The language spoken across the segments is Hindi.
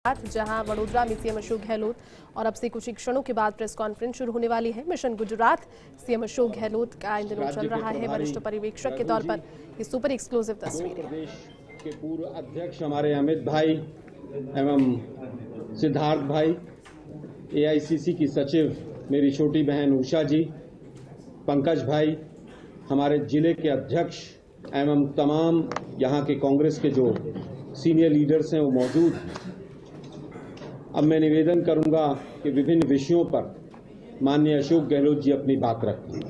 जहां वडोदरा में सीएम अशोक गहलोत और अब से कुछ ही क्षणों के बाद प्रेस कॉन्फ्रेंस शुरू होने वाली है। मिशन गुजरात सीएम अशोक गहलोत का इन दिनों चल रहा है वरिष्ठ पर्यवेक्षक के तौर पर ये सुपर एक्सक्लूसिव तस्वीरें। प्रदेश के पूर्व अध्यक्ष हमारे अमित भाई एवं सिद्धार्थ भाई, एआईसीसी की सचिव मेरी छोटी बहन उषा जी, पंकज भाई, हमारे जिले के अध्यक्ष एवं तमाम यहाँ के कांग्रेस के जो सीनियर लीडर्स हैं वो मौजूद हैं। अब मैं निवेदन करूंगा कि विभिन्न विषयों पर माननीय अशोक गहलोत जी अपनी बात रखें।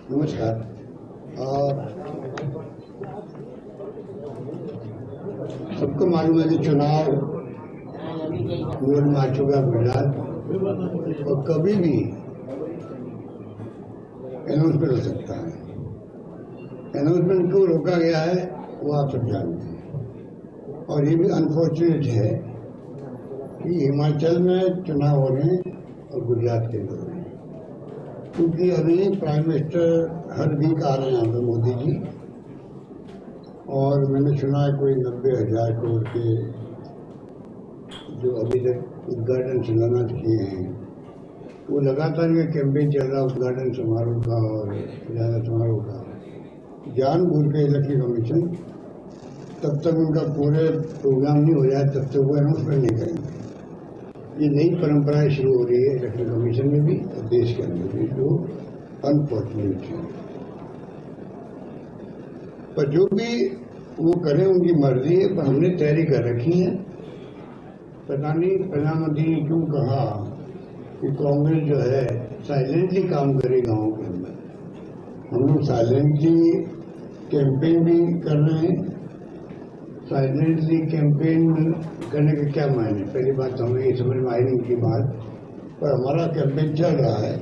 नमस्कार। सबको मालूम है कि चुनाव मूड में आ चुका गुजरात और कभी भी अनाउंसमेंट हो सकता है। अनाउंसमेंट क्यों रोका गया है वो आप सब जानते हैं। और ये भी अनफॉर्चुनेट है कि हिमाचल में चुनाव हो रहे हैं और गुजरात के हो रहे हैं, क्योंकि अभी प्राइम मिनिस्टर हर वीक आ रहे हैं यहाँ पे मोदी जी, और मैंने सुना है कोई 90,000 करोड़ के जो अभी तक उद्घाटन शिलान्यास किए हैं, वो लगातार ये कैंपेन चल रहा है उद्घाटन समारोह का और शिलान्यास समारोह का। जानबूझ के इलेक्शन कमीशन तब तक उनका पूरे प्रोग्राम नहीं हो जाए तब तक वो अनाउंसमेंट नहीं करेंगे। ये नई परंपराएं शुरू हो रही है इलेक्शन कमीशन में भी और देश के अंदर भी, जो अनफॉर्चुनेट है। पर जो भी वो करें उनकी मर्जी है, पर हमने तैयारी कर रखी है। पता नहीं प्रधानमंत्री ने क्यों कहा कि कांग्रेस जो है साइलेंटली काम करे गाँव के अंदर। हम लोग साइलेंटली कैंपेन भी कर रहे हैं। साइलेंटली कैंपेन करने के क्या मायने, पहली बात तो हमें ये समझ में आई नहीं की बात, पर हमारा कैंपेन चल रहा है,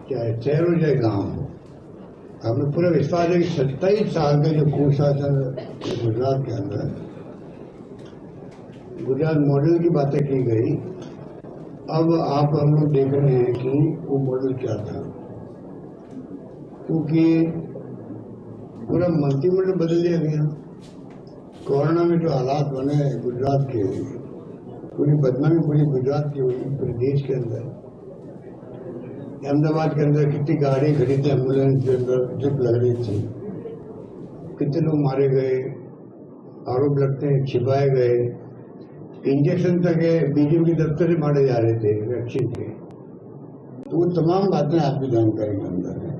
चाहे शहर हो चाहे गाँव। हमें पूरा विश्वास है कि 27 साल का जो कुशासन गुजरात के अंदर, गुजरात मॉडल की बातें की गई, अब आप हम लोग देख रहे हैं कि वो मॉडल क्या था, क्योंकि पूरा मंत्रिमंडल बदल दिया गया। कोरोना में जो हालात बने गुजरात के, पूरी बदनामी पूरी गुजरात की हुई, पूरे देश के अंदर। अहमदाबाद के अंदर कितनी गाड़ी खड़ी थी, एम्बुलेंस के अंदर ड्रिप लग रही थी, कितने लोग मारे गए, आरोप लगते हैं छिपाए गए, इंजेक्शन तक बीजेपी के दफ्तर से मारे जा रहे थे वैक्सीन के। तो वो तमाम बातें आपकी जानकारी के अंदर है।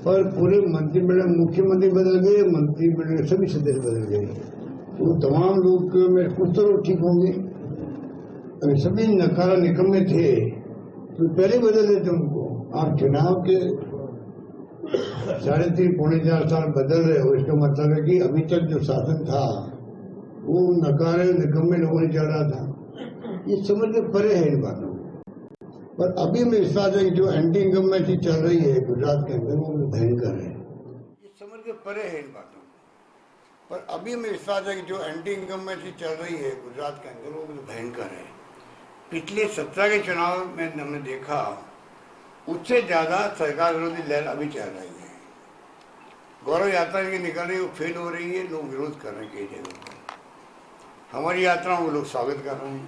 पर पूरे मंत्रिमंडल, मुख्यमंत्री बदल गए, मंत्रिमंडल के सभी सदस्य बदल गए, वो तमाम लोग में कुछ तो लोग ठीक होंगे। अगर सभी नकारा निकम्मे थे तो पहले बदल देते उनको। आप चुनाव के 3.5 पौने 4 साल बदल रहे हो, इसका मतलब है कि अभी तक जो शासन था वो नकारे निकम्मे लोगों ने चल रहा था। ये समझ के परे है इन बातों। पर अभी मैं विश्वास है कि जो एंटी इनकम्बेंसी चल रही है गुजरात के अंदर वो भयंकर है। ये समझ के परे है इन बातों। पर अभी मैं विश्वास है कि जो एंटी इनकम्बेंसी चल रही है गुजरात के अंदर वो भयंकर है। पिछले 17 के चुनाव में हमने देखा, उससे ज्यादा सरकार विरोधी लहर अभी चल रही है। गौरव यात्रा की निकल रही है, वो फेल हो रही है, लोग विरोध कर रहे हैं कई जगह पर। हमारी यात्रा वो लोग स्वागत कर रहे हैं।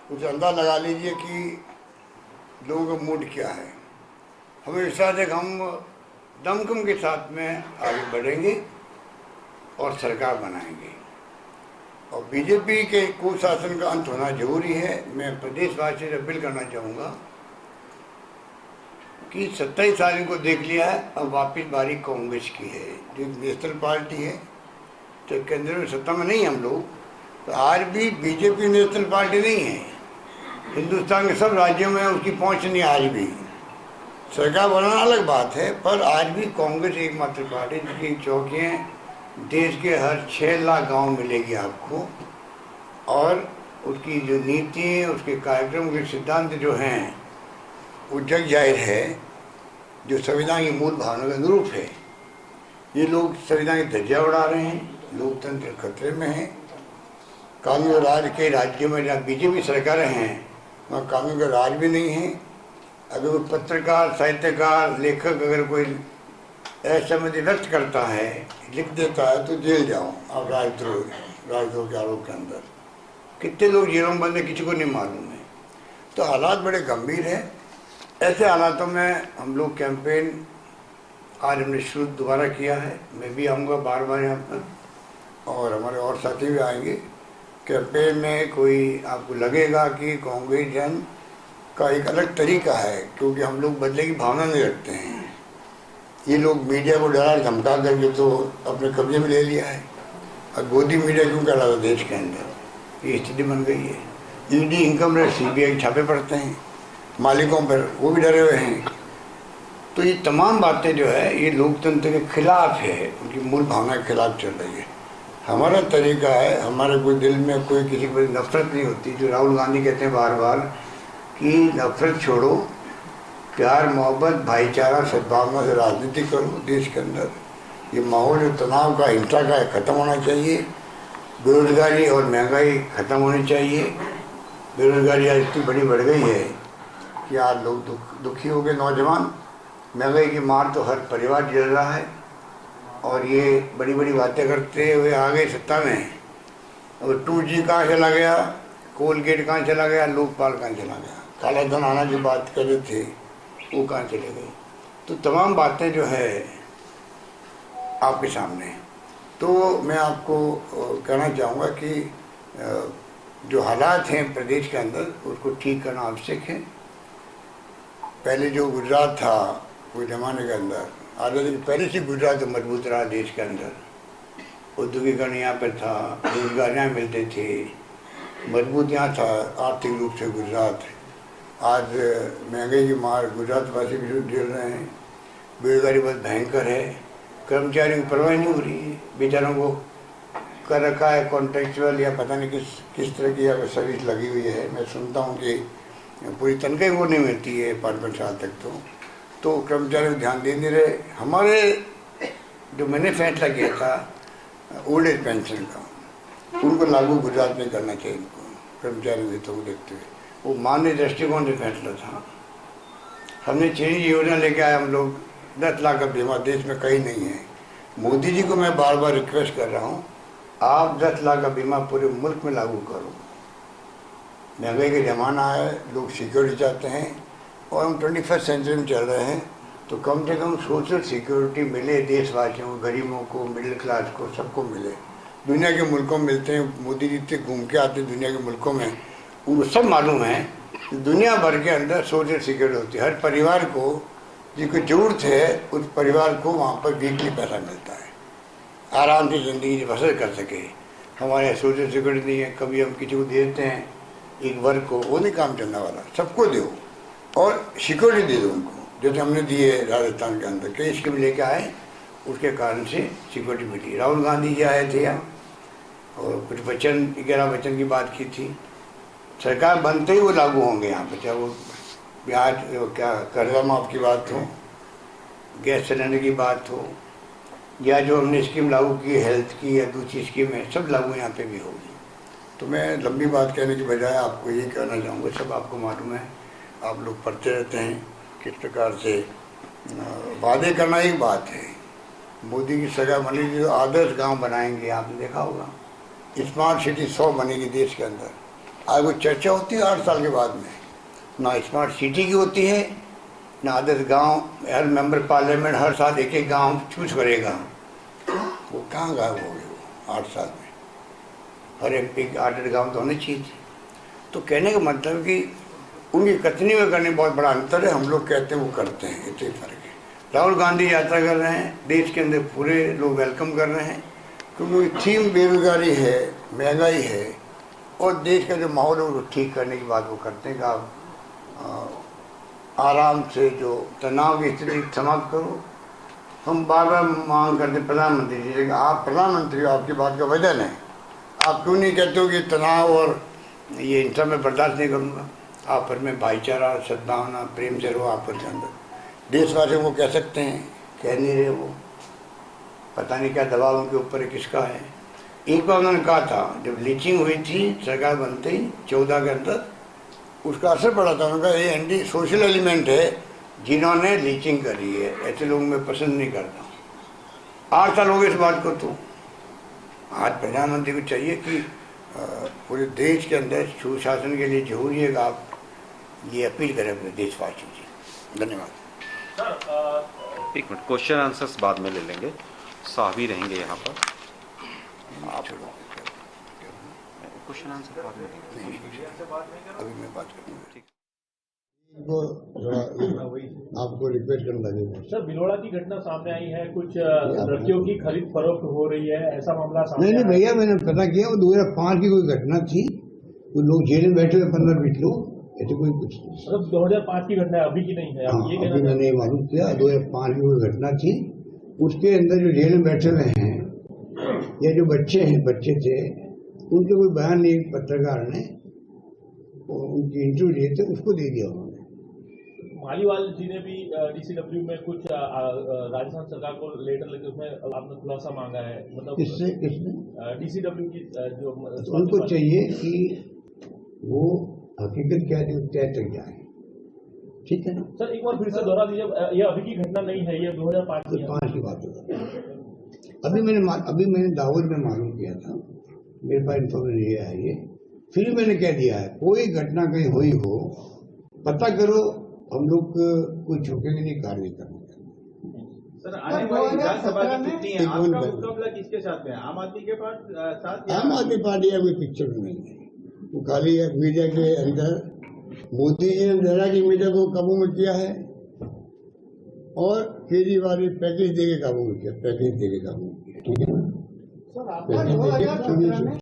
कुछ अंदाज लगा लीजिए कि लोगों का मूड क्या है। हमें विश्वास है कि हम दमखम के साथ में आगे बढ़ेंगे और सरकार बनाएंगे, और बीजेपी के कुशासन का अंत होना जरूरी है। मैं प्रदेशवासी से अपील करना चाहूँगा कि 27 साल इनको देख लिया है, अब वापिस बारी कांग्रेस की है, जो नेशनल पार्टी है। तो केंद्र में सत्ता में नहीं हम लोग, तो आज भी बीजेपी नेशनल पार्टी नहीं है। हिंदुस्तान के सब राज्यों में उसकी पहुंच नहीं आज भी। सरकार बनाना अलग बात है, पर आज भी कांग्रेस एकमात्र पार्टी जिसकी चौकियाँ देश के हर 6 लाख गांव मिलेगी आपको, और उसकी जो नीति है, उसके कार्यक्रम के सिद्धांत जो हैं वो जग जाहिर है, जो संविधान की मूल भावना के अनुरूप है। ये लोग संविधान की धज्जियां उड़ा रहे हैं, लोकतंत्र खतरे में है। कानून राज के राज्यों में जहाँ बीजेपी सरकारें हैं वहाँ कानून का राज भी नहीं है। अगर कोई पत्रकार, साहित्यकार, लेखक अगर कोई असहमति व्यक्त करता है, लिख देता है, तो जेल जाओ, आप राजद्रोही राजद्रोह के आरोप के अंदर। कितने लोग जेलों में बंद हैं किसी को नहीं मालूम है। तो हालात बड़े गंभीर हैं। ऐसे हालातों में हम लोग कैंपेन आज हमने शुरू दोबारा किया है। मैं भी आऊँगा बार बार यहाँ पर और हमारे और साथी भी आएंगे। कैंपेन में कोई आपको लगेगा कि कांग्रेस जन का एक अलग तरीका है, क्योंकि हम लोग बदले की भावना नहीं रखते हैं। ये लोग मीडिया को डरा धमका करके तो अपने कब्जे में ले लिया है। अब गोदी मीडिया क्यों कहलाता देश के अंदर, ये स्थिति बन गई है। ईडी, इनकम रेट, सीबीआई छापे पड़ते हैं मालिकों पर, वो भी डरे हुए हैं। तो ये तमाम बातें जो है ये लोकतंत्र के खिलाफ है, उनकी मूल भावना के खिलाफ चल रही है। हमारा तरीका है, हमारे कोई दिल में कोई किसी पर नफरत नहीं होती। जो राहुल गांधी कहते हैं बार बार कि नफरत छोड़ो, प्यार मोहब्बत भाईचारा सद्भावना से राजनीति करो देश के अंदर। ये माहौल जो तनाव का, हिंसा का ख़त्म होना चाहिए। बेरोजगारी और महंगाई ख़त्म होनी चाहिए। बेरोजगारी आज इतनी बड़ी बढ़ गई है कि आज लोग दुखी हो गए। नौजवान, महंगाई की मार तो हर परिवार झेल रहा है और ये बड़ी बड़ी बातें करते हुए आ गए सत्ता में। और 2G कहाँ चला गया, कोलगेट कहाँ चला गया, लोकपाल कहाँ चला गया, काला धन आना की बात कर रहे थे वो कहाँ चले गए। तो तमाम बातें जो है आपके सामने। तो मैं आपको कहना चाहूँगा कि जो हालात हैं प्रदेश के अंदर उसको ठीक करना आवश्यक है। पहले जो गुजरात था कोई ज़माने के अंदर, आज़ादी के पहले से गुजरात मजबूत रहा देश के अंदर। औद्योगिकरण यहाँ पर था, रोजगार यहाँ मिलते थे, मजबूत यहाँ था आर्थिक रूप से गुजरात। आज महंगाई की मार गुजरात वासी भी झेल रहे हैं। बेरोजगारी बहुत भयंकर है। कर्मचारियों की परवाह नहीं हो रही है, बेचारों को कर रखा है कॉन्ट्रेक्चुअल या पता नहीं किस तरह की यहाँ सर्विस लगी हुई है। मैं सुनता हूँ कि पूरी तनख्वाह वो नहीं मिलती है 5-5 साल तक। तो कर्मचारियों को ध्यान दे नहीं रहे। हमारे जो मैंने फैसला किया था ओल्ड एज पेंशन का, उनको लागू गुजरात में करना चाहिए। इनको कर्मचारियों हितों को देखते हुए वो मानवीय दृष्टिकोण से फैसला था। हमने चेंज योजना लेके आए हम लोग। 10 लाख का बीमा देश में कहीं नहीं है। मोदी जी को मैं बार बार रिक्वेस्ट कर रहा हूँ, आप 10 लाख का बीमा पूरे मुल्क में लागू करो। महंगाई का ज़माना है, लोग सिक्योरिटी चाहते हैं और हम 21st सेंचुरी में चल रहे हैं। तो कम से कम सोशल सिक्योरिटी मिले देशवासियों को, गरीबों को, मिडिल क्लास को, सबको मिले। दुनिया के मुल्कों में मिलते हैं। मोदी जी से घूम के आते दुनिया के मुल्कों में, उनको सब मालूम है कि दुनिया भर के अंदर सोशल सिक्योरिटी होती है। हर परिवार को जिसको जरूरत है उस परिवार को वहाँ पर वीकली पैसा मिलता है, आराम से ज़िंदगी बसर कर सके। हमारे यहाँ सोशल सिक्योरिटी नहीं है। कभी हम किसी को देते हैं एक वर्ग को, वो नहीं काम चलने वाला। सबको दो और सिक्योरिटी दे दो उनको, जैसे हमने दिए राजस्थान के अंदर कई स्कीम लेके आए, उसके कारण से सिक्योरिटी मिली। राहुल गांधी जी आए थे यहाँ और कुछ वचन 11 वचन की बात की थी। सरकार बनते ही वो लागू होंगे यहाँ पर, चाहे वो ब्याज क्या कर्जा माफ की बात हो, गैस सिलेंडर की बात हो, या जो हमने स्कीम लागू की हेल्थ की या दूसरी स्कीम है, सब लागू यहाँ पे भी होगी। तो मैं लंबी बात कहने की बजाय आपको ये कहना चाहूँगा, सब आपको मालूम है, आप लोग पढ़ते रहते हैं किस प्रकार से वादे करना एक बात है। मोदी की सगा बनी जो आदर्श गांव बनाएंगे, आपने देखा होगा। स्मार्ट सिटी 100 बनेगी देश के अंदर। आज वो चर्चा होती है 8 साल के बाद में, ना स्मार्ट सिटी की होती है ना आदर्श गांव। हर मेंबर पार्लियामेंट हर साल एक गांव चूज करेगा, वो कहाँ गायब हो गए वो 8 साल में। हर MP 8 गाँव तो होने चाहिए थे। तो कहने का मतलब कि उनकी कथनी में करने बहुत बड़ा अंतर है। हम लोग कहते हैं वो करते हैं, इतने फर्क है। राहुल गांधी यात्रा कर रहे हैं, देश के अंदर पूरे लोग वेलकम कर रहे हैं, क्योंकि थीम बेरोजगारी है, महंगाई है और देश का जो माहौल है वो ठीक करने की बात वो करते हैं कि आप आराम से जो तनाव की स्थिति समाप्त करो। हम बार बार मांग करते प्रधानमंत्री जी से, आप प्रधानमंत्री हो, आपकी बात का वजन है। आप क्यों नहीं कहते हो कि तनाव और ये हिंसा में बर्दाश्त नहीं करूँगा। आप पर में भाईचारा, सद्भावना, प्रेम से रहो आप पर के अंदर। देशवासियों को कह सकते हैं, कह नहीं रहे वो, पता नहीं क्या दबाव उनके ऊपर है, किसका है। एक बार उन्होंने कहा था, जब लीचिंग हुई थी सरकार बनते ही 14 के अंदर, उसका असर पड़ा था। उन्होंने कहा ये एंटी सोशल एलिमेंट है जिन्होंने लीचिंग करी है, ऐसे लोग मैं पसंद नहीं करता। 8 साल हो गए इस बात को। तो आज प्रधानमंत्री को चाहिए कि पूरे देश के अंदर सुशासन के लिए जरूरी है कि आप ये अपील करें अपने देशवासियों से। धन्यवाद सर। एक मिनट, क्वेश्चन आंसर्स बाद में ले लेंगे, साहब ही रहेंगे यहाँ पर। आप क्वेश्चन आंसर बाद में अभी मैं बात करूँगा। ठीक। वो थोड़ा आपको रिक्वेस्ट करना चाहिए। सर, भिलोड़ा की घटना सामने आई है, कुछ लड़कियों की खरीद फरोख्त हो रही है, ऐसा मामला सामने नहीं भैया, मैंने पता किया वो 2005 की कोई घटना थी, तो लोग जेल में बैठे हुए 15-20 लोग, ऐसे कोई कुछ नहीं। मतलब 2005 की घटना है, अभी की नहीं है। हाँ, अभी मैंने मालूम किया 2005 की कोई घटना थी, उसके अंदर जो जेल में बैठे हुए हैं या जो बच्चे थे, उनके कोई बयान नहीं, पत्रकार ने उनकी इंटरव्यू लिए थे, उसको दे दिया उन्होंने। मालीवाल जी ने भी डीसीडब्ल्यू में कुछ राजस्थान सरकार को लेटर लेकर उसमें आपने खुलासा मांगा है, मतलब किसने डीसीडब्ल्यू की जो उनको चाहिए कि वो हकीकत क्या है तय तक जाए, ठीक है ना। सर, एक बार फिर से दोहरा दीजिए, ये अभी की घटना नहीं है, ये 2005 की बात होगा। अभी मैंने दाहोद में मालूम किया था, मेरे पास इन्फॉर्मेशन ये है, ये फिर मैंने कह दिया है, कोई घटना कहीं हुई हो पता करो, हम लोग कोई झुकेंगे नहीं, कार्रवाई करेंगे। सर, आने वाली विधानसभा की चुनाव है, आपका मुकाबला किसके साथ है? आम आदमी के साथ? आम आदमी पार्टी या कोई पिक्चर नहीं है, वो खाली है मीडिया के अंदर। मोदी जी ने जरा की मीडिया को काबू में किया है और केजरीवाल ने पैकेज देके काबू में किया, ठीक है ना।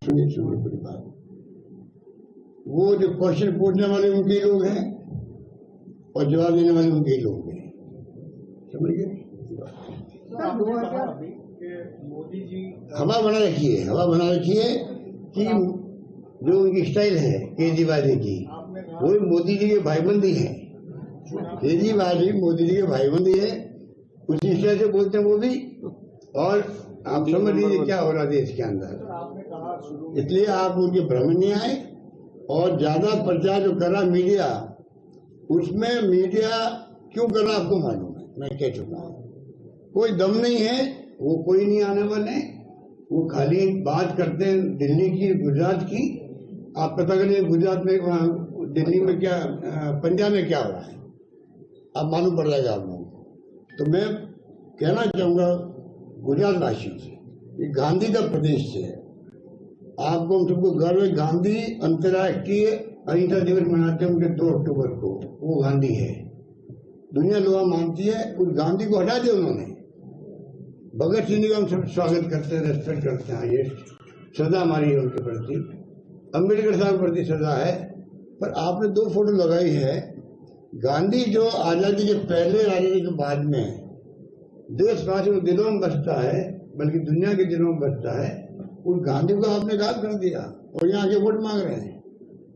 सुनिए पूरी बात। वो जो क्वेश्चन पूछने वाले उनके लोग हैं और जवाब देने वाले उनके लोग हैं, समझ गए। मोदी जी हवा बना रखी है कि जो उनकी स्टाइल है केजरीवाल जी की, वो मोदी जी के भाईबंदी है। केजरीवाल जी मोदी जी के भाईबंदी है, उसी स्टाइल से बोलते हैं वो भी। और आप समझ लीजिए क्या हो रहा है देश के अंदर, इसलिए आप उनके भ्रम में नहीं आए। और ज्यादा प्रचार जो कर रहा मीडिया, उसमें मीडिया क्यों कर रहा आपको मालूम है, मैं कह चुका हूँ। कोई दम नहीं है, वो कोई नहीं आने वाले, वो खाली बात करते हैं दिल्ली की, गुजरात की। आप पता करिए गुजरात में, दिल्ली में क्या, पंजाब में क्या हो रहा है, अब मालूम पड़ जाएगा आप लोगों को। तो मैं कहना चाहूंगा गुजरात वासियों से, ये गांधी का प्रदेश है, आपको हम सबको गर्व है। गांधी अंतर्राष्ट्रीय अहिंसा दिवस मनाते हैं उनके 2 अक्टूबर को, वो गांधी है, दुनिया लोग मानती है। उस गांधी को हटा दिया उन्होंने। भगत सिंह का हम सब स्वागत करते हैं, रेस्पेक्ट करते हैं, ये सजा हमारी है उनके प्रति, अम्बेडकर साहब के प्रति सजा है। पर आपने 2 फोटो लगाई है, गांधी जो आजादी के पहले, आजादी के बाद में देशवासियों के दिलों में बसता है, बल्कि दुनिया के दिलों में बसता है, उस गांधी को आपने गायब कर दिया और यहाँ आके वोट मांग रहे हैं।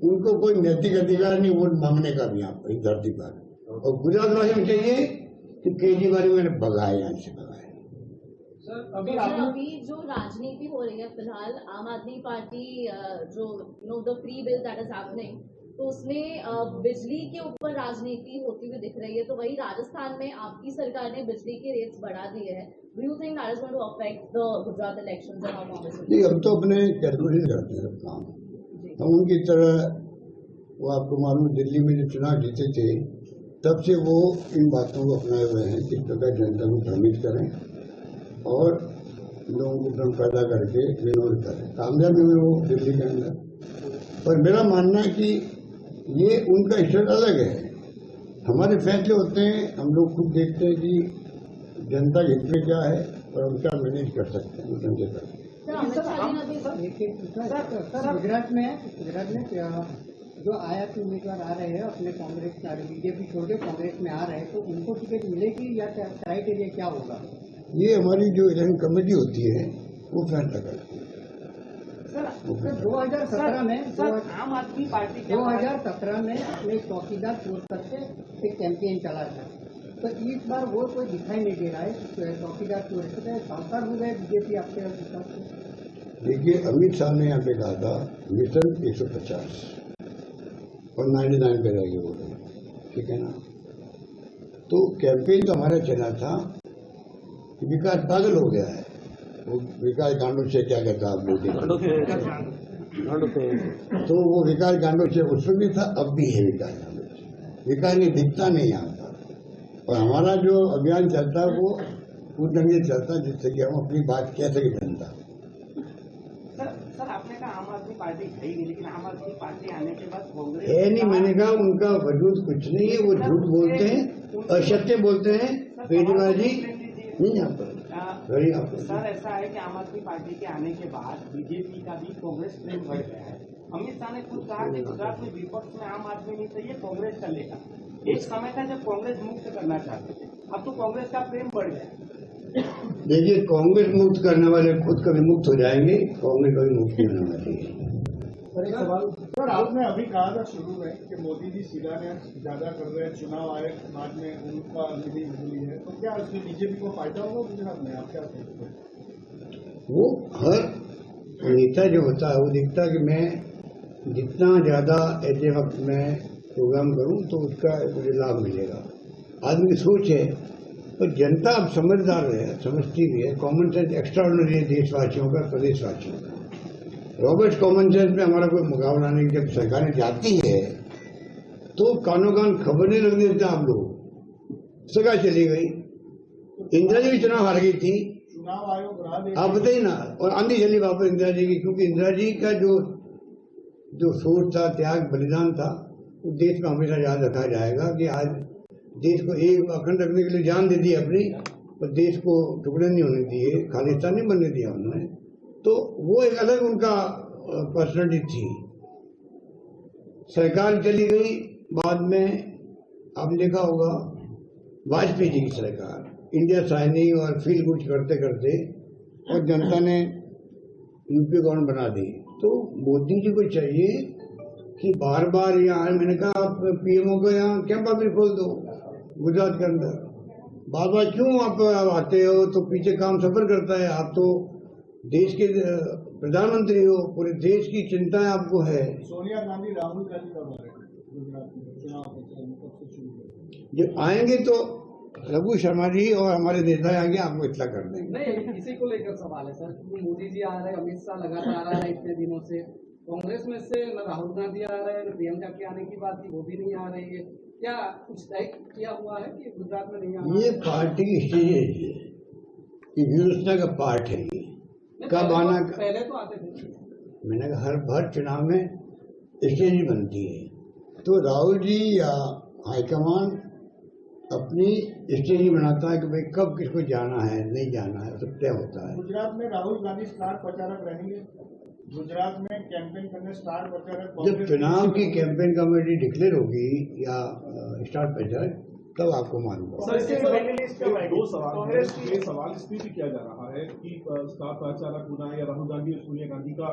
उनको कोई नैतिक अधिकार नहीं वोट मांगने का भी यहाँ पर, इस धरती पर। और गुजरात वासियों को चाहिए कि केजरीवाल मैंने भगाया, यहाँ से भगाया। अभी जो राजनीति हो रही है फिलहाल, आम आदमी पार्टी जो the free bill that is happening, तो उसमें बिजली के ऊपर राजनीति होती हुई दिख रही है। तो वही राजस्थान में आपकी सरकार ने बिजली के रेट्स बढ़ा दिए हैं। Do you think that is going to affect the Gujarat elections and how Congress? नहीं, हम तो अपने कैलकुलेशन करते हैं सब काम, हम उनकी तरह। वो आपको मालूम, दिल्ली में जब चुनाव जीते थे तब से वो इन बातों को अपनाए हुए हैं, किस प्रकार जनता को भ्रमित करें और लोगों को भ्रम पैदा करके विनोद करें। कामयाब हुए वो दिल्ली के अंदर। पर मेरा मानना है कि ये उनका स्टेट अलग है, हमारे फैसले होते हैं, हम लोग खुद देखते हैं कि जनता के हित में क्या है और हम क्या मैनेज कर सकते हैं, समझे करते हैं। गुजरात में जो आयात उम्मीदवार आ रहे हैं अपने कांग्रेस बीजेपी छोड़ के कांग्रेस में आ रहे हैं, तो उनको टिकट मिलेगी या क्राइटेरिया क्या होगा? ये हमारी जो इलेक्शन कमेटी होती है वो फैसला करती है। सर 2017 में आम आदमी पार्टी 2017 में अपने चौकीदार चोर करके एक कैंपेन चला था, तो इस बार वो कोई दिखाई नहीं दे रहा है। चौकीदार चोर से सावधान हो गए बीजेपी आपके हिसाब से? देखिए, अमित शाह ने यहाँ पे कहा था मिशन 150 और 99 पे रह गए वो लोग, ठीक है ना। तो कैंपेन तो हमारा चला था, विकास पागल हो गया है, वो विकास गांडू से क्या कहता आप लोग, तो वो विकास गांडू से उसमें भी था, अब भी है विकास गांडू से। विकास नहीं दिखता नहीं यहाँ पर। और हमारा जो अभियान चलता है वो उस ढंग से चलता है जिससे कि हम अपनी बात कह सके जनता। सर आपने कहा आम आदमी पार्टी है ही नहीं, लेकिन आम आदमी पार्टी आने के बाद कांग्रेस है नहीं, मैंने कहा उनका वजूद कुछ नहीं है, वो झूठ बोलते हैं, असत्य बोलते हैं, पेटबाजी नहीं यहाँ पर। सर ऐसा है कि आम आदमी पार्टी के आने के बाद बीजेपी का भी कांग्रेस प्रेम बढ़ गया है। अमित शाह ने खुद कहा कि गुजरात में विपक्ष में आम आदमी नहीं चाहिए, कांग्रेस चलेगा। एक समय था जब कांग्रेस मुक्त करना चाहते थे, अब तो कांग्रेस का प्रेम बढ़ गया। देखिए, कांग्रेस मुक्त करने वाले खुद कभी मुक्त हो जाएंगे, कांग्रेस कभी मुक्त नहीं होने वाली है। सर आपने अभी कहा था शुरू में कि मोदी जी शिलान्यास ज्यादा कर रहे हैं, चुनाव आयोग बाद में उनका निधि मिली है, तो क्या उसमें बीजेपी को फायदा होगा गुजरात में, आप क्या सोचते हैं? वो हर नेता जो होता है वो देखता है कि मैं जितना ज्यादा ऐसे वक्त में प्रोग्राम करूं तो उसका मुझे लाभ मिलेगा। आदमी की सोच है, तो जनता अब समझदार है, समझती भी है। कॉमन सेंस एक्स्ट्रा ऑर्डिनरी है देशवासियों का, प्रदेशवासियों का। रॉबर्ट कॉमन सेंस में हमारा कोई मुकाबला नहीं। जब सरकारें जाती है तो कानों कान खबर नहीं लग देते आप लोग। सरकार चली गई, इंदिरा जी भी चुनाव हार गई थी, चुनाव आयोग रहा आप बताइए ना, और आंधी चली वापस इंदिरा जी की, क्योंकि इंदिरा जी का जो सोच था, त्याग बलिदान था, वो देश में हमेशा याद रखा जाएगा कि आज देश को एक अखंड रखने के लिए जान दे दी अपनी, और देश को टुकड़े नहीं होने दिए, खालिस्तान नहीं बनने दिया उन्होंने। तो वो एक अलग उनका पर्सनैलिटी थी। सरकार चली गई, बाद में आपने देखा होगा वाजपेयी जी की सरकार इंडिया साइनिंग और फील गुड करते करते और जनता ने यूपी गवर्नमेंट बना दी। तो मोदी जी को चाहिए कि बार बार यहाँ, मैंने कहा आप पीएमओ को यहाँ कैंप ऑफिस खोल दो गुजरात के अंदर, बार बार क्यों आप आते हो? तो पीछे काम सफर करता है। आप तो देश के प्रधानमंत्री हो, पूरे देश की चिंताएं आपको है। सोनिया गांधी राहुल गांधी कब आ रहे हैं गुजरात में चुनाव शुरू? जब आएंगे तो रघु शर्मा जी और हमारे नेता आएंगे, आपको इतना कर देंगे। नहीं, इसी को लेकर सवाल है सर, क्योंकि मोदी जी आ रहे हैं, अमित शाह लगातार आ रहा है इतने दिनों से, कांग्रेस में से न राहुल गांधी आ रहे हैं, न प्रियंका के आने की बात थी वो भी नहीं आ रही है। क्या कुछ तय किया हुआ है कि गुजरात में नहीं आना? ये पार्टी की स्टेज है, ये व्यवस्था का पार्ट है। ये कब आना, पहले तो आते थे। मैंने कहा हर चुनाव में स्टेज ही बनती है, तो राहुल जी या हाईकमान अपनी स्टेज ही बनाता है कि भाई कब किसको जाना है, नहीं जाना है, सब तय होता है। गुजरात में राहुल गांधी स्टार प्रचारक रहेंगे, गुजरात में कैंपेन करने स्टार प्रचारक। जब चुनाव की कैंपेन कमेटी डिक्लेयर होगी या स्टार प्रचारक, तब आपको मालूम होगा। दो सवाल है, ये सवाल इसलिए भी किया जा रहा है कि स्टार प्रचारक होना या राहुल गांधी और सोनिया गांधी का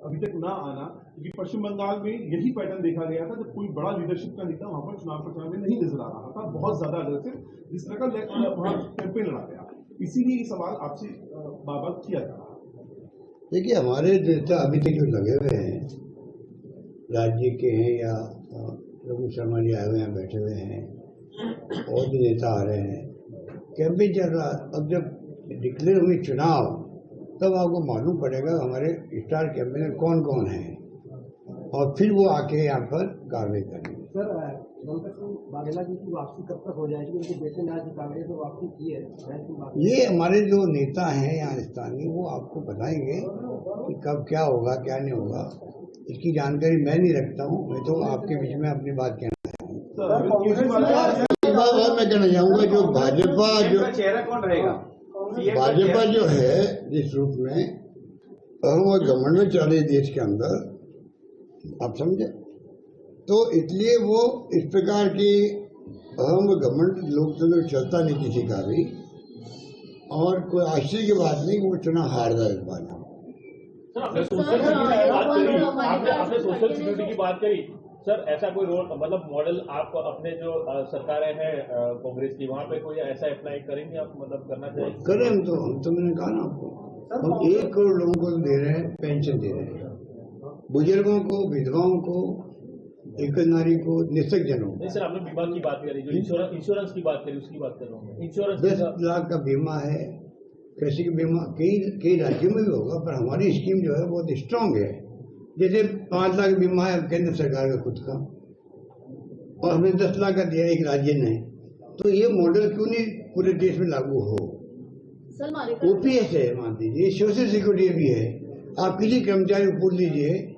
अभी तक ना आना, क्योंकि पश्चिम बंगाल में यही पैटर्न देखा गया था जब कोई बड़ा लीडरशिप का नेता वहां पर चुनाव प्रचार में नहीं नजर आ रहा था, बहुत ज्यादा अग्रेसिव, जिस तरह का वहां कैंपेन लड़ा गया। इसीलिए ये सवाल आपसे बाबत किया जा रहा है। देखिए, हमारे नेता अभी तक जो लगे हुए हैं, राज्य के हैं या रघु शर्मा जी आए हुए हैं, बैठे हुए हैं, और भी नेता आ रहे हैं, कैंपेन चल रहा। अब जब डिक्लेयर हुई चुनाव, तब आपको मालूम पड़ेगा हमारे स्टार कैंपेनर कौन कौन है, और फिर वो आके यहाँ पर कार्रवाई करेंगे। सर, बाघेला जी की वापसी कब तक हो जाएगी? उनके बेटे ने आज कांग्रेस में वापसी की है। ये हमारे जो नेता हैं यहाँ स्थानीय, वो आपको बताएंगे कि कब क्या होगा, क्या नहीं होगा। इसकी जानकारी मैं नहीं रखता हूँ, मैं तो आपके बीच में अपनी बात कहना चाहूँगा। मैं कहना चाहूँगा, जो भाजपा चेहरा कौन रहेगा? भाजपा जो है जिस रूप में वो घमंड में चल रही देश के अंदर, आप समझे, तो इसलिए वो इस प्रकार की अहम घमंड लोकतंत्र चलता नहीं किसी का भी, और कोई आश्चर्य की बात नहीं, वो चुनाव हार जाए इस बार। आपने सोशल सिक्योरिटी की बात करी सर, ऐसा कोई रोल मतलब मॉडल आप अपने जो सरकारें हैं कांग्रेस की, वहाँ पे कोई ऐसा अप्लाई करेंगे आप, मतलब करना चाहिए? करें हम तो मैंने कहा ना आपको, हम 1 करोड़ लोगों को दे रहे हैं, पेंशन दे रहे हैं, बुजुर्गों को, विधवाओं को, एकल नारी को, निःशक्त जनों। नहीं सर, आपने बीमा की बात करी, जो इंश्योरेंस की बात करी, उसकी बात कर रहा हूँ। इंश्योरेंस 10 लाख का बीमा है, कृषि बीमा कई राज्यों में भी होगा, पर हमारी स्कीम जो है बहुत स्ट्रांग है। जैसे 5 लाख बीमा है केंद्र सरकार का खुद का, और हमने 10 लाख का दिया एक राज्य ने, तो ये मॉडल क्यों नहीं पूरे देश में लागू हो? ओपीएस है, मान लीजिए सोशल सिक्योरिटी भी है। आप किसी कर्मचारी को पूछ लीजिए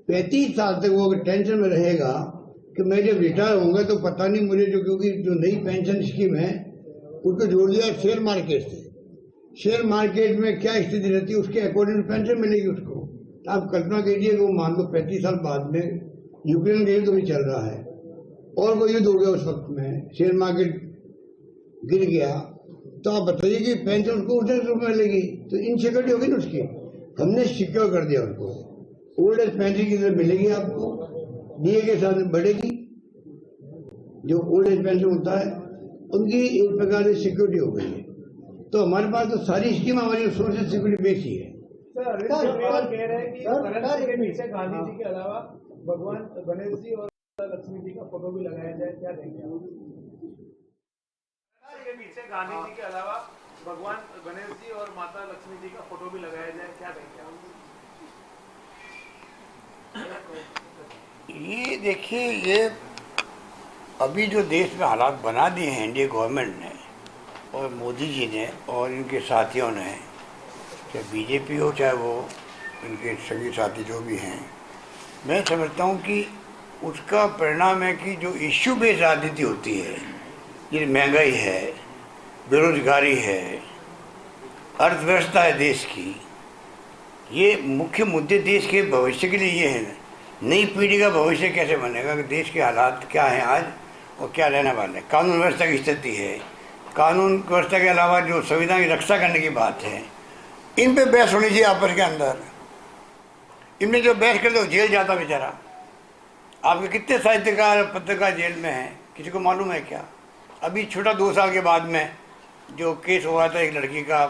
35 साल तक वो अगर टेंशन में रहेगा कि मैं जब रिटायर होऊंगा तो पता नहीं मुझे, जो क्योंकि जो नई पेंशन स्कीम है उसको जोड़ दिया शेयर मार्केट से। शेयर मार्केट में क्या स्थिति रहती है उसके अकॉर्डिंग पेंशन मिलेगी उसको। आप कल्पना कीजिए कि वो मान लो 35 साल बाद में यूक्रेन का युद्ध भी चल रहा है और वो युद्ध हो गया, उस वक्त में शेयर मार्केट गिर गया, तो आप बताइए कि पेंशन उसको उस रूप में मिलेगी, तो इनसिक्योरिटी होगी ना उसकी। हमने सिक्योर कर दिया उनको, ओल्ड एज पेंशन की तरह मिलेगी आपको, डीए के साथ बढ़ेगी। जो ओल्ड एज पेंशन होता है उनकी एक प्रकार से सिक्योरिटी हो गई है। तो हमारे पास तो सारी स्कीम हमारी सोशल सिक्योरिटी बेस ही है। सर अरविंद केजरीवाल कह रहे हैं कि करण के पीछे गांधी जी के अलावा भगवान गणेश जी और लक्ष्मी जी का फोटो भी लगाया जाए, क्या कहेंगे आप? के पीछे गांधी जी के अलावा भगवान गणेश जी और माता लक्ष्मी जी का फोटो भी लगाया जाए, क्या कहेंगे आप? ये देखिए, ये अभी जो देश में हालात बना दिए हैं एनडीए गवर्नमेंट ने और मोदी जी ने और इनके साथियों ने, चाहे बीजेपी हो चाहे वो इनके सभी साथी जो भी हैं, मैं समझता हूँ कि उसका परिणाम है कि जो इश्यू बेस्ड राजनीति होती है, ये महंगाई है, बेरोजगारी है, अर्थव्यवस्था है देश की, ये मुख्य मुद्दे देश के भविष्य के लिए ये हैं। नई पीढ़ी का भविष्य कैसे बनेगा कि देश के हालात क्या हैं आज और क्या रहने वाले, कानून व्यवस्था की स्थिति है, कानून व्यवस्था के अलावा जो संविधान की रक्षा करने की बात है, इन पे बहस होनी चाहिए आपस के अंदर। इनमें जो बहस करते वो जेल जाता बेचारा। आपके कितने साहित्यकार पत्रकार जेल में हैं, किसी को मालूम है क्या? अभी छोटा 2 साल के बाद में जो केस हुआ था एक लड़की का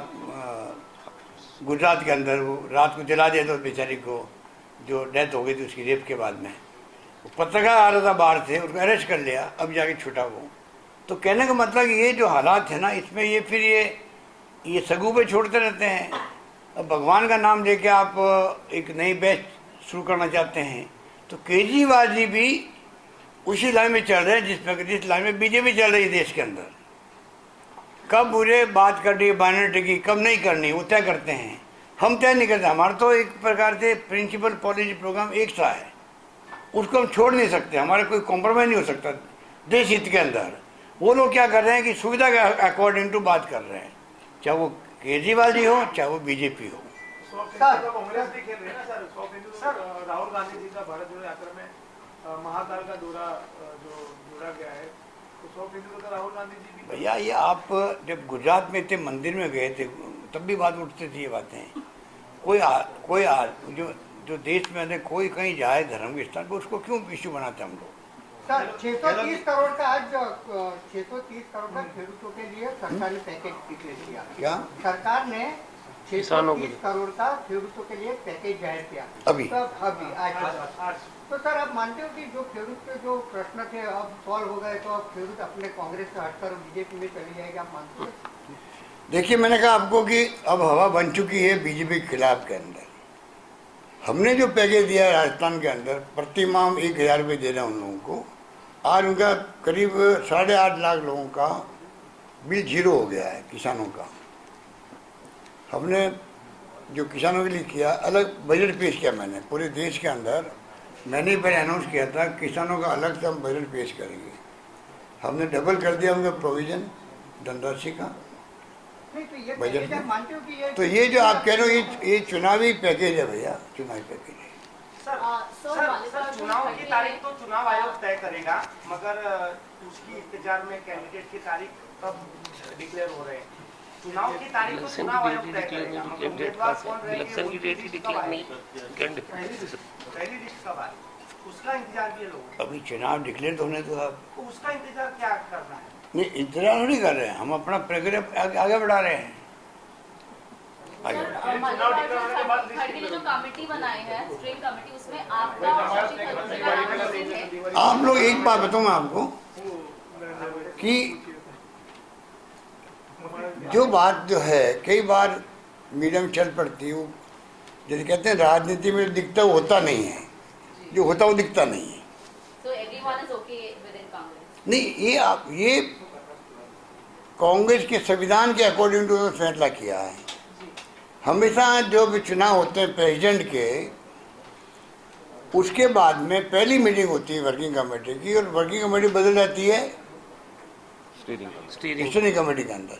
गुजरात के अंदर, वो रात को जला दिया था बेचारी को, जो डेथ हो गई थी उसकी रेप के बाद में। वो पत्रकार आ रहा था बाहर से, उसको अरेस्ट कर लिया, अब जाके छूटा वो। तो कहने का मतलब ये जो हालात है ना, इसमें ये फिर ये सगू पे छोड़ते रहते हैं। अब भगवान का नाम लेके आप एक नई बैच शुरू करना चाहते हैं, तो केजरीवाल जी भी उसी लाइन में चल रहे हैं जिस लाइन में बीजेपी चल रही है देश के अंदर। कब मुझे बात करनी है बाइनरी की, कब नहीं करनी, वो तय करते हैं, हम तय नहीं करते। हमारा तो एक प्रकार से प्रिंसिपल पॉलिसी प्रोग्राम एक सा है, उसको हम छोड़ नहीं सकते, हमारा कोई कॉम्प्रोमाइज नहीं हो सकता देश हित के अंदर। वो लोग क्या कर रहे हैं कि सुविधा के अकॉर्डिंग टू बात कर रहे हैं, चाहे वो केजरीवाल जी हो चाहे वो बीजेपी हो। कांग्रेस भी खेल रही है ना सर। राहुल गांधी जी का भारत जोड़ो यात्रा में महाकाल का दौरा जो जोड़ा गया है, तो 100 फीसदी तो राहुल गांधी जी भी। भैया ये आप जब गुजरात में थे, मंदिर में गए थे, तब भी बात उठती थी ये बातें। कोई जो देश में कोई कहीं जाए धर्म के स्थान पर, उसको क्यों इश्यू बनाते हम लोग? सर 630 करोड़ का आज 630 करोड़ का खेडूतों के लिए सरकार ने पैकेज डिक्लेयर किया। क्या सरकार ने 630 करोड़ का खेडूतों के लिए पैकेज जाहिर किया अभी आज। तो सर आप मानते हो कि जो खेडूत के जो प्रश्न थे अब सॉल्व हो गए, तो अब खेडूत अपने कांग्रेस से हटकर बीजेपी में चली जाएगी, आप मानते हो? देखिए, मैंने कहा आपको कि अब हवा बन चुकी है बीजेपी के खिलाफ के अंदर। हमने जो पैकेज दिया है राजस्थान के अंदर, प्रति माह हम 1000 रुपये दे रहे हैं उन लोगों को। आज उनका करीब 8.5 लाख लोगों का बिल जीरो हो गया है किसानों का। हमने जो किसानों के लिए किया, अलग बजट पेश किया मैंने पूरे देश के अंदर। मैंने पहले अनाउंस किया था किसानों का अलग से हम बजट पेश करेंगे। हमने डबल कर दिया उनका प्रोविज़न धनराशि का बजट में। तो ये जो आप कह रहे हो ये चुनावी पैकेज है भैया, चुनावी पैकेज है। सर चुनाव की तारीख तो चुनाव आयोग तय करेगा, मगर उसकी इंतजार में कैंडिडेट की तारीख कब डिक्लेयर हो रहे हैं? चुनाव की तारीख तो चुनाव आयोग तय करेगा, उम्मीदवार कौन रहेंगे उनकी डेट डिक्लेयर नहीं, पहली लिस्ट कब आए उसका इंतजार भी है लोग। अभी चुनाव डिक्लेयर तो होने दो आप, उसका इंतजार क्या करना है? नहीं, इंतजार नहीं कर रहे हैं, हम अपना प्रक्रिया आगे बढ़ा रहे हैं। जो कमेटी बनाई है स्ट्रिंग कमेटी, उसमें आपका आप लोग एक बात बताऊं मैं आपको कि जो बात जो है कई बार मीडिया में चल पड़ती है, जैसे कहते हैं राजनीति में दिखता वो होता नहीं है, जो होता वो दिखता नहीं है। So everyone is okay within Congress? नहीं, ये कांग्रेस के संविधान के अकॉर्डिंग टू फैसला किया है। हमेशा जो भी चुनाव होते हैं प्रेसिडेंट के, उसके बाद में पहली मीटिंग होती है वर्किंग कमेटी की, और वर्किंग कमेटी बदल जाती है स्टीयरिंग कमेटी के अंदर।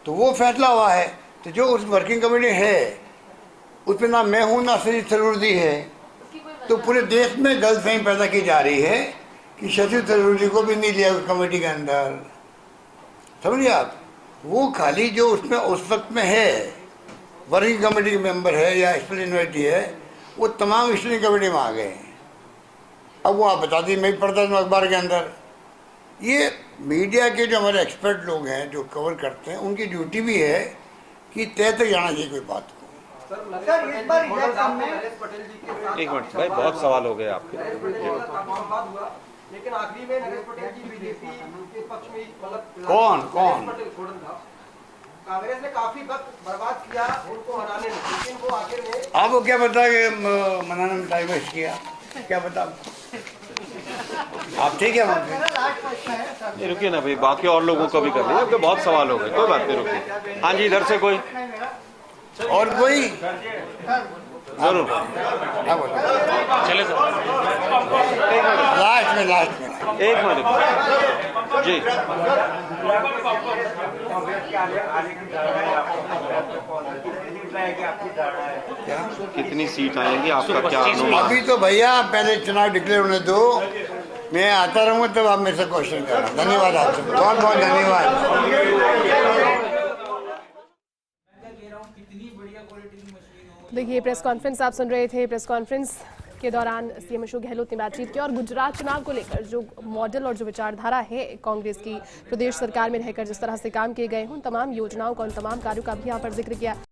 तो वो फैसला हुआ है, तो जो उस वर्किंग कमेटी है उसमें ना मैं हूँ ना शशि थरूर है, तो पूरे देश में गलतफहमी पैदा की जा रही है कि शशि थरूर को भी नहीं लिया उस कमेटी के अंदर। समझिए आप, वो खाली जो उसमें उस वक्त में है वर्किंग कमेटी के मेंबर है या स्पेशल इन्वाइटी है, वो तमाम स्टीयरिंग कमेटी में आ गए हैं। अब वो आप बता दी, मैं पढ़ता हूँ अखबार के अंदर। ये मीडिया के जो हमारे एक्सपर्ट लोग हैं जो कवर करते हैं, उनकी ड्यूटी भी है कि तय तक जाना चाहिए कोई बात को। सर इस बार इलेक्शन में एक मिनट भाई, बहुत सवाल हो गए आपके। लेकिन आखिरी में नरेश पटेल जी बीजेपी के पक्ष में मतलब कौन कांग्रेस ने काफी वक्त बर्बाद किया उनको हराने में, लेकिन वो आखिर में आपको क्या पता कि मनाने में टाइम वेस्ट किया, क्या पता आप ठीक है वहाँ ये रुकिए ना भाई, बाकी और लोगों को भी कर लीजिए, क्योंकि बहुत सवाल हो गए। कोई बात नहीं, रुकिए। हाँ जी, इधर से कोई और कोई जरूर चले सर, लास्ट में एक मिनट जी। कितनी सीट आएंगी, आपका क्या अनुमान? अभी तो भैया पहले चुनाव डिक्लेयर होने दो, मैं आता रहूँगा तब आप मेरे से क्वेश्चन करना। धन्यवाद आपसे, बहुत बहुत धन्यवाद। देखिए, प्रेस कॉन्फ्रेंस आप सुन रहे थे। प्रेस कॉन्फ्रेंस के दौरान सीएम अशोक गहलोत ने बातचीत की और गुजरात चुनाव को लेकर जो मॉडल और जो विचारधारा है कांग्रेस की प्रदेश सरकार में रहकर जिस तरह से काम किए गए हैं, उन तमाम योजनाओं का, उन तमाम कार्यों का भी यहाँ पर जिक्र किया।